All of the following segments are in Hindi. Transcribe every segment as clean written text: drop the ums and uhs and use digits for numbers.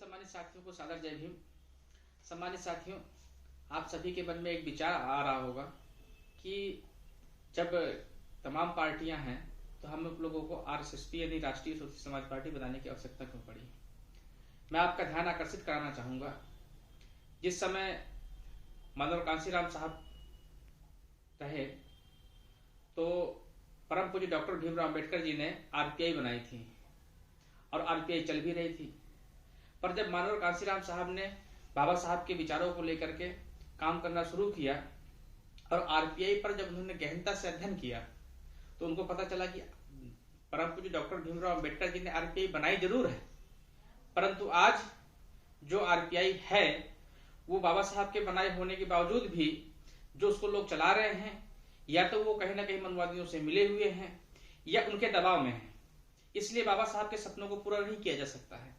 सम्मानित साथियों को सादर जय भीम। सम्मानित साथियों, आप सभी के मन में एक विचार आ रहा होगा कि जब तमाम पार्टियां हैं तो हम लोगों को आरएसएसपी यानी राष्ट्रीय स्वतंत्र समाज पार्टी बनाने की आवश्यकता क्यों पड़ी। मैं आपका ध्यान आकर्षित कराना चाहूंगा, जिस समय माननीय कांशीराम साहब रहे तो परम पूज्य डॉक्टर भीमराव अंबेडकर जी ने आरपीआई बनाई थी और आरपीआई चल भी रही थी। पर जब माननीय कांशीराम साहब ने बाबा साहब के विचारों को लेकर के काम करना शुरू किया और आरपीआई पर जब उन्होंने गहनता से अध्ययन किया तो उनको पता चला कि परम पूज्य डॉक्टर भीमराव अंबेडकर जी ने आरपीआई बनाई जरूर है, परंतु आज जो आरपीआई है वो बाबा साहब के बनाए होने के बावजूद भी जो उसको लोग चला रहे हैं, या तो वो कहीं ना कहीं मनवादियों से मिले हुए हैं या उनके दबाव में हैं, इसलिए बाबा साहब के सपनों को पूरा नहीं किया जा सकता है।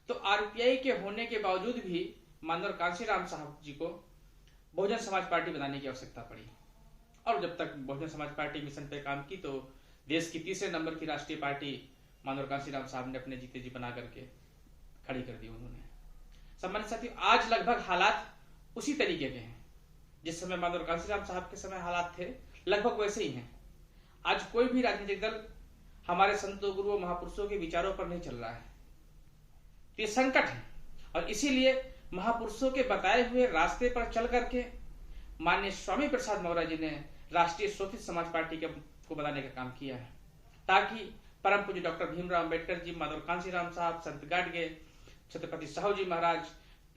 तो आरपीआई के होने के बावजूद भी माननीय कांशीराम साहब जी को बहुजन समाज पार्टी बनाने की आवश्यकता पड़ी और जब तक बहुजन समाज पार्टी मिशन पे काम की तो देश की तीसरे नंबर की राष्ट्रीय पार्टी माननीय कांशीराम साहब ने अपने जीते जी बना करके खड़ी कर दी उन्होंने। सम्मानित साथियों, आज लगभग हालात उसी तरीके के हैं जिस समय माननीय कांशीराम साहब के समय हालात थे, लगभग वैसे ही हैं। आज कोई भी राजनीतिक दल हमारे संतों गुरुओं महापुरुषों के विचारों पर नहीं चल रहा है। ये संकट है और इसीलिए महापुरुषों के बताए हुए रास्ते पर चल करके माननीय स्वामी प्रसाद मौर्य जी ने राष्ट्रीय स्वतंत्र समाज पार्टी को बनाने का काम किया है, ताकि परम पूज्य डॉक्टर भीमराव अंबेडकर जी, माधव कांशीराम साहब, संत गाडगे, छत्रपति साहू जी महाराज,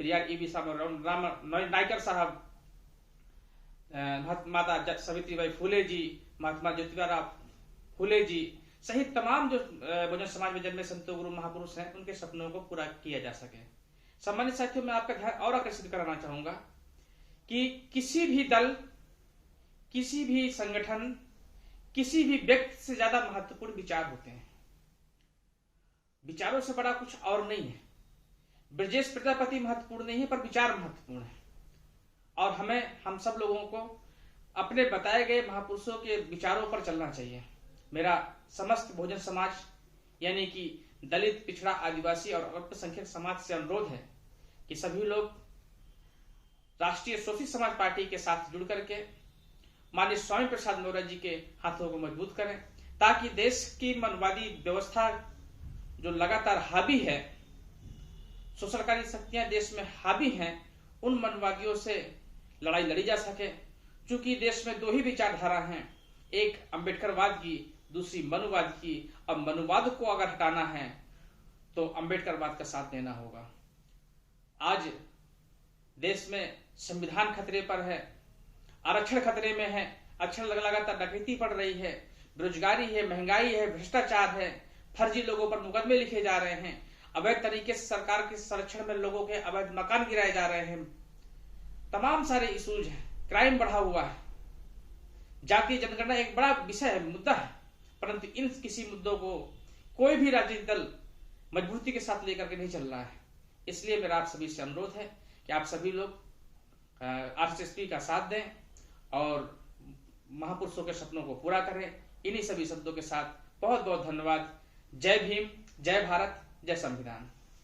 पेरियार ईवी राम नायकर साहब, माता सावित्रीबाई फुले जी, महात्मा ज्योतिबा फुले जी सहित तमाम जो बहुजन समाज में जन्मे संतों गुरु महापुरुष हैं, उनके सपनों को पूरा किया जा सके। सम्मानित साथियों, मैं आपका ध्यान और आकर्षित कराना चाहूंगा कि किसी भी दल, किसी भी संगठन, किसी भी व्यक्ति से ज्यादा महत्वपूर्ण विचार होते हैं। विचारों से बड़ा कुछ और नहीं है। ब्रजेश प्रजापति महत्वपूर्ण नहीं है, पर विचार महत्वपूर्ण है और हम सब लोगों को अपने बताए गए महापुरुषों के विचारों पर चलना चाहिए। मेरा समस्त बहुजन समाज यानी कि दलित, पिछड़ा, आदिवासी और अल्पसंख्यक समाज से अनुरोध है कि सभी लोग राष्ट्रीय स्वतंत्र समाज पार्टी के साथ जुड़ करके माननीय स्वामी प्रसाद मौर्य जी के हाथों को मजबूत करें, ताकि देश की मनवादी व्यवस्था जो लगातार हावी है, शोषणकारी शक्तियां देश में हावी हैं, उन मनवादियों से लड़ाई लड़ी जा सके। चूंकि देश में दो ही विचारधारा हैं, एक अंबेडकरवाद की, दूसरी मनुवाद की। अब मनुवाद को अगर हटाना है तो अंबेडकरवाद का साथ देना होगा। आज देश में संविधान खतरे पर है, आरक्षण खतरे में है, आरक्षण लगातार डकैती पड़ रही है, बेरोजगारी है, महंगाई है, भ्रष्टाचार है, फर्जी लोगों पर मुकदमे लिखे जा रहे हैं, अवैध तरीके से सरकार के संरक्षण में लोगों के अवैध मकान गिराए जा रहे हैं, तमाम सारे इशूज हैं, क्राइम बढ़ा हुआ है, जातीय जनगणना एक बड़ा विषय है, मुद्दा है, परंतु इन किसी मुद्दों को कोई भी राजनीतिक दल मजबूती के साथ लेकर के नहीं चल रहा है। इसलिए मेरा आप सभी से अनुरोध है कि आप सभी लोग आरएसएसपी का साथ दें और महापुरुषों के सपनों को पूरा करें। इन्हीं सभी शब्दों के साथ बहुत बहुत धन्यवाद। जय भीम, जय भारत, जय संविधान।